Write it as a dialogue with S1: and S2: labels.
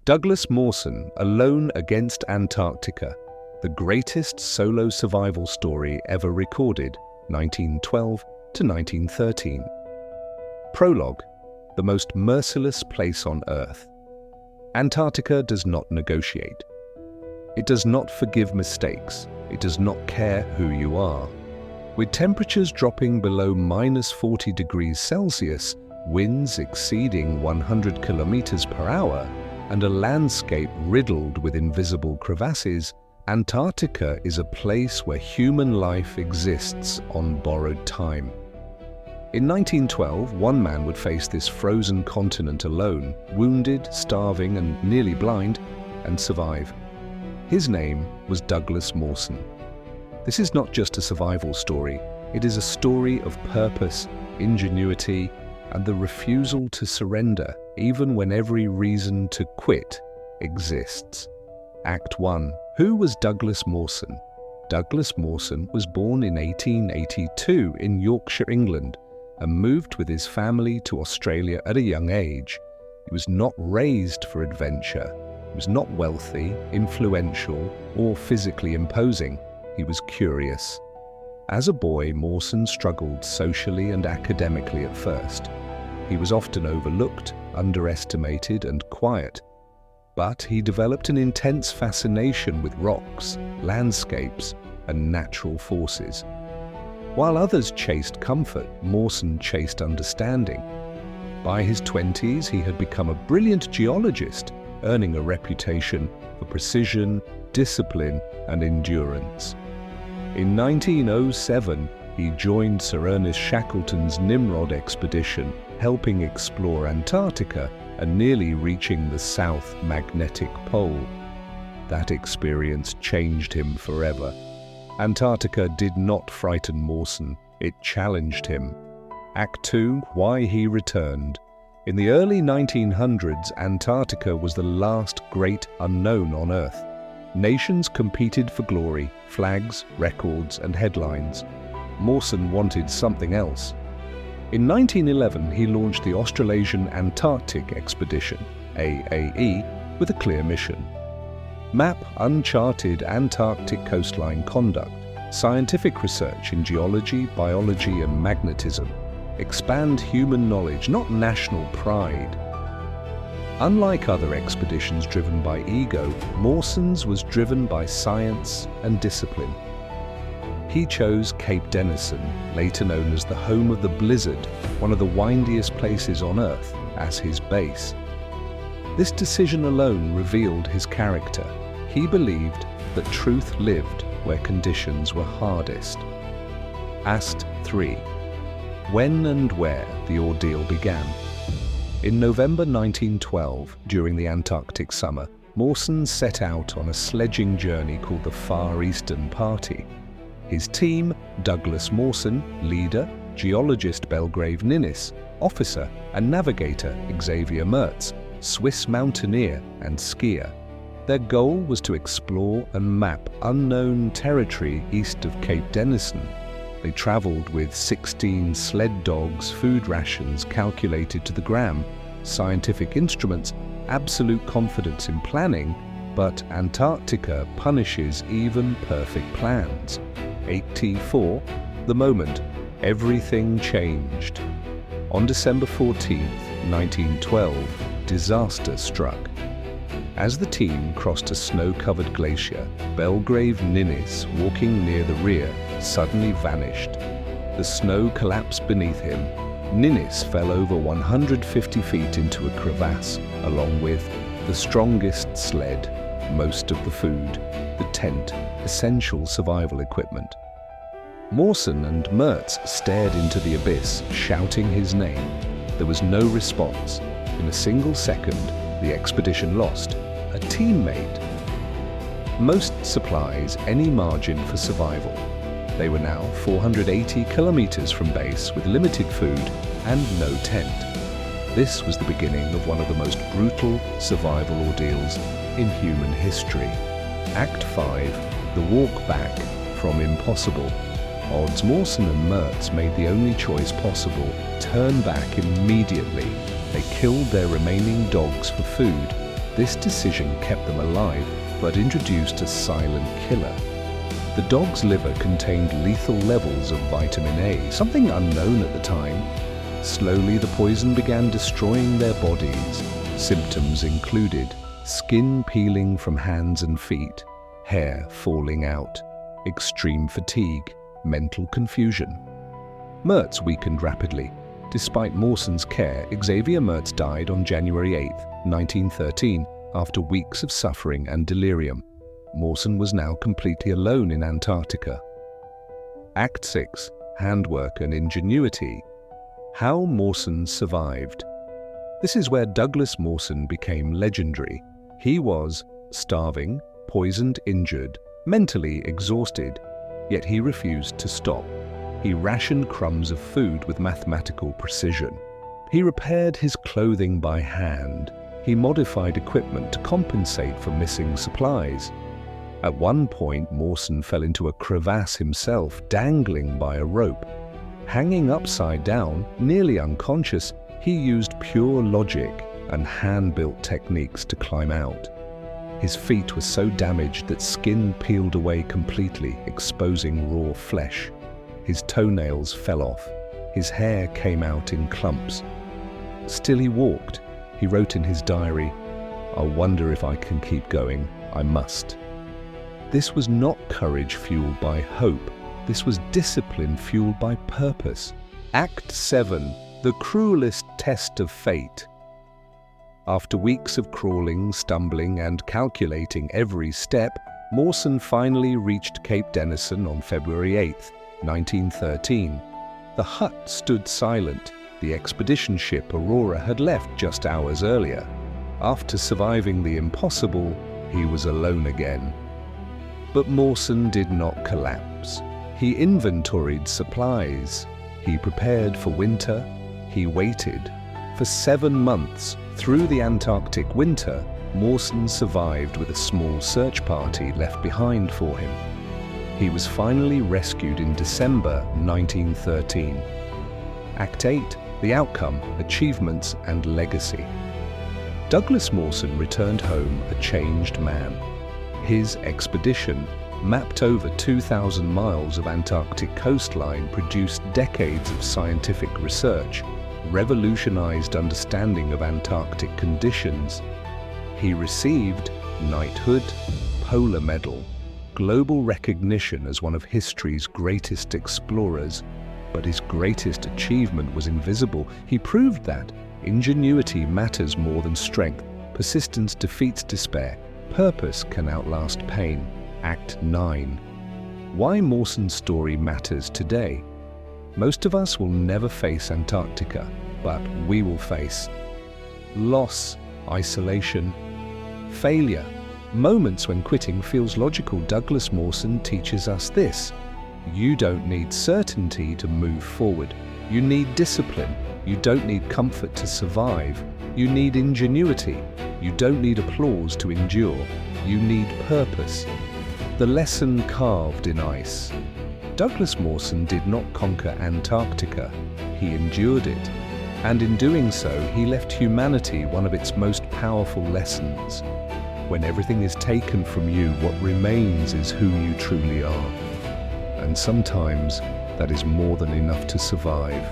S1: Douglas Mawson, Alone Against Antarctica, the greatest solo survival story ever recorded, 1912 to 1913. Prologue, the most merciless place on Earth. Antarctica does not negotiate. It does not forgive mistakes. It does not care who you are. With temperatures dropping below -40 degrees Celsius, winds exceeding 100 kilometers per hour, and a landscape riddled with invisible crevasses, Antarctica is a place where human life exists on borrowed time. In 1912, one man would face this frozen continent alone, wounded, starving, and nearly blind, and survive. His name was Douglas Mawson. This is not just a survival story, it is a story of purpose, ingenuity, and the refusal to surrender, even when every reason to quit exists. Act 1. Who was Douglas Mawson? Douglas Mawson was born in 1882 in Yorkshire, England, and moved with his family to Australia at a young age. He was not raised for adventure. He was not wealthy, influential, or physically imposing. He was curious. As a boy, Mawson struggled socially and academically at first. He was often overlooked, underestimated, and quiet. But he developed an intense fascination with rocks, landscapes, and natural forces. While others chased comfort, Mawson chased understanding. By his 20s, he had become a brilliant geologist, earning a reputation for precision, discipline, and endurance. In 1907, he joined Sir Ernest Shackleton's Nimrod expedition, helping explore Antarctica and nearly reaching the South Magnetic Pole. That experience changed him forever. Antarctica did not frighten Mawson, it challenged him. Act 2. Why he returned. In the early 1900s, Antarctica was the last great unknown on Earth. Nations competed for glory, flags, records, and headlines. Mawson wanted something else. In 1911, he launched the Australasian Antarctic Expedition, AAE, with a clear mission. Map uncharted Antarctic coastline conduct, scientific research in geology, biology, and magnetism. Expand human knowledge, not national pride. Unlike other expeditions driven by ego, Mawson's was driven by science and discipline. He chose Cape Denison, later known as the home of the blizzard, one of the windiest places on Earth, as his base. This decision alone revealed his character. He believed that truth lived where conditions were hardest. Act 3. When and where the ordeal began. In November 1912, during the Antarctic summer, Mawson set out on a sledging journey called the Far Eastern Party. His team, Douglas Mawson, leader, geologist Belgrave Ninnis, officer and navigator Xavier Mertz, Swiss mountaineer and skier. Their goal was to explore and map unknown territory east of Cape Denison. They traveled with 16 sled dogs, food rations calculated to the gram, scientific instruments, absolute confidence in planning, but Antarctica punishes even perfect plans. 84, the moment everything changed. On December 14, 1912, disaster struck. As the team crossed a snow-covered glacier, Belgrave Ninnis, walking near the rear, suddenly vanished. The snow collapsed beneath him. Ninnis fell over 150 feet into a crevasse, along with the strongest sled, most of the food, the tent, essential survival equipment. Mawson and Mertz stared into the abyss, shouting his name. There was no response. In a single second, the expedition lost a teammate. Most supplies, any margin for survival. They were now 480 kilometers from base with limited food and no tent. This was the beginning of one of the most brutal survival ordeals in human history. Act 5. The walk back from impossible. Odds Mawson and Mertz made the only choice possible: turn back immediately. They killed their remaining dogs for food. This decision kept them alive, but introduced a silent killer. The dog's liver contained lethal levels of vitamin A, something unknown at the time. Slowly, the poison began destroying their bodies. Symptoms included skin peeling from hands and feet, hair falling out, extreme fatigue, mental confusion. Mertz weakened rapidly. Despite Mawson's care, Xavier Mertz died on January 8, 1913, after weeks of suffering and delirium. Mawson was now completely alone in Antarctica. Act 6. Handwork and Ingenuity. How Mawson Survived. This is where Douglas Mawson became legendary. He was starving, poisoned, injured, mentally exhausted, yet he refused to stop. He rationed crumbs of food with mathematical precision. He repaired his clothing by hand. He modified equipment to compensate for missing supplies. At one point, Mawson fell into a crevasse himself, dangling by a rope. Hanging upside down, nearly unconscious, he used pure logic and hand-built techniques to climb out. His feet were so damaged that skin peeled away completely, exposing raw flesh. His toenails fell off. His hair came out in clumps. Still he walked. He wrote in his diary, "I wonder if I can keep going. I must." This was not courage fueled by hope. This was discipline fueled by purpose. Act 7. The Cruelest Test of Fate. After weeks of crawling, stumbling, and calculating every step, Mawson finally reached Cape Denison on February 8, 1913. The hut stood silent. The expedition ship Aurora had left just hours earlier. After surviving the impossible, he was alone again. But Mawson did not collapse. He inventoried supplies. He prepared for winter. He waited. For 7 months, through the Antarctic winter, Mawson survived with a small search party left behind for him. He was finally rescued in December 1913. Act 8. The Outcome, Achievements and Legacy. Douglas Mawson returned home a changed man. His expedition, mapped over 2,000 miles of Antarctic coastline, produced decades of scientific research, revolutionized understanding of Antarctic conditions. He received knighthood, Polar Medal, global recognition as one of history's greatest explorers. But his greatest achievement was invisible. He proved that ingenuity matters more than strength. Persistence defeats despair. Purpose can outlast pain. Act 9. Why Mawson's story matters today. Most of us will never face Antarctica, but we will face loss, isolation, failure, moments when quitting feels logical. Douglas Mawson teaches us this. You don't need certainty to move forward. You need discipline. You don't need comfort to survive. You need ingenuity. You don't need applause to endure. You need purpose. The lesson carved in ice. Douglas Mawson did not conquer Antarctica. He endured it. And in doing so, he left humanity one of its most powerful lessons. When everything is taken from you, what remains is who you truly are. And sometimes that is more than enough to survive.